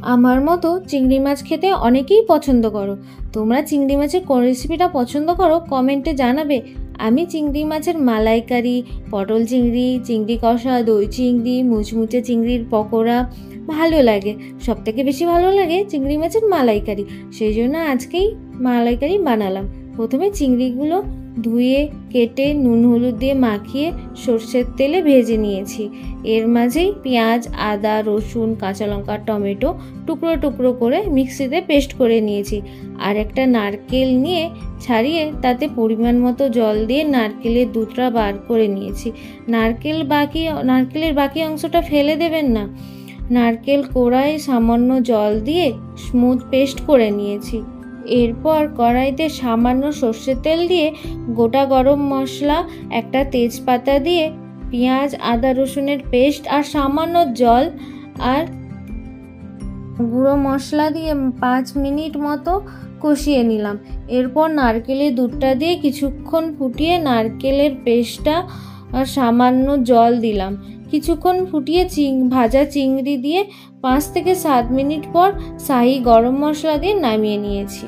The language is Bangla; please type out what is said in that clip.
আমার মতো চিংড়ি মাছ খেতে অনেকেই পছন্দ করো। তোমরা চিংড়ি মাছের কোন রেসিপিটা পছন্দ করো কমেন্টে জানাবে। আমি চিংড়ি মাছের মালাইকারি, পটল চিংড়ি, চিংড়ি কষা, দই চিংড়ি, মুচমুচে চিংড়ির পকোড়া ভালো লাগে। সবথেকে বেশি ভালো লাগে চিংড়ি মাছের মালাইকারি, সেই জন্য আজকেই মালাইকারি বানালাম। প্রথমে চিংড়িগুলো ধুয়ে কেটে নুন হলুদ দিয়ে মাখিয়ে সর্ষের তেলে ভেজে নিয়েছি। এর মাঝেই পেঁয়াজ, আদা, রসুন, কাঁচা লঙ্কা, টমেটো টুকরো টুকরো করে মিক্সিতে পেস্ট করে নিয়েছি। আর একটা নারকেল নিয়ে ছাড়িয়ে তাতে পরিমাণ মতো জল দিয়ে নারকেলের দুধটা বার করে নিয়েছি। নারকেলের বাকি অংশটা ফেলে দেবেন না। নারকেল কোড়ায় সামান্য জল দিয়ে স্মুথ পেস্ট করে নিয়েছি। এরপর কড়াইতে সামান্য সর্ষের তেল দিয়ে গোটা গরম মশলা, একটা তেজপাতা দিয়ে পেঁয়াজ, আদা, রসুনের পেস্ট আর সামান্য জল আর গুঁড়ো মশলা দিয়ে 5 মিনিট মতো কষিয়ে নিলাম। এরপর নারকেলের দুধটা দিয়ে কিছুক্ষণ ফুটিয়ে নারকেলের পেস্টটা আর সামান্য জল দিলাম। কিছুক্ষণ ফুটিয়ে ভাজা চিংড়ি দিয়ে 5 থেকে 7 মিনিট পর শাহি গরম মশলা দিয়ে নামিয়ে নিয়েছি।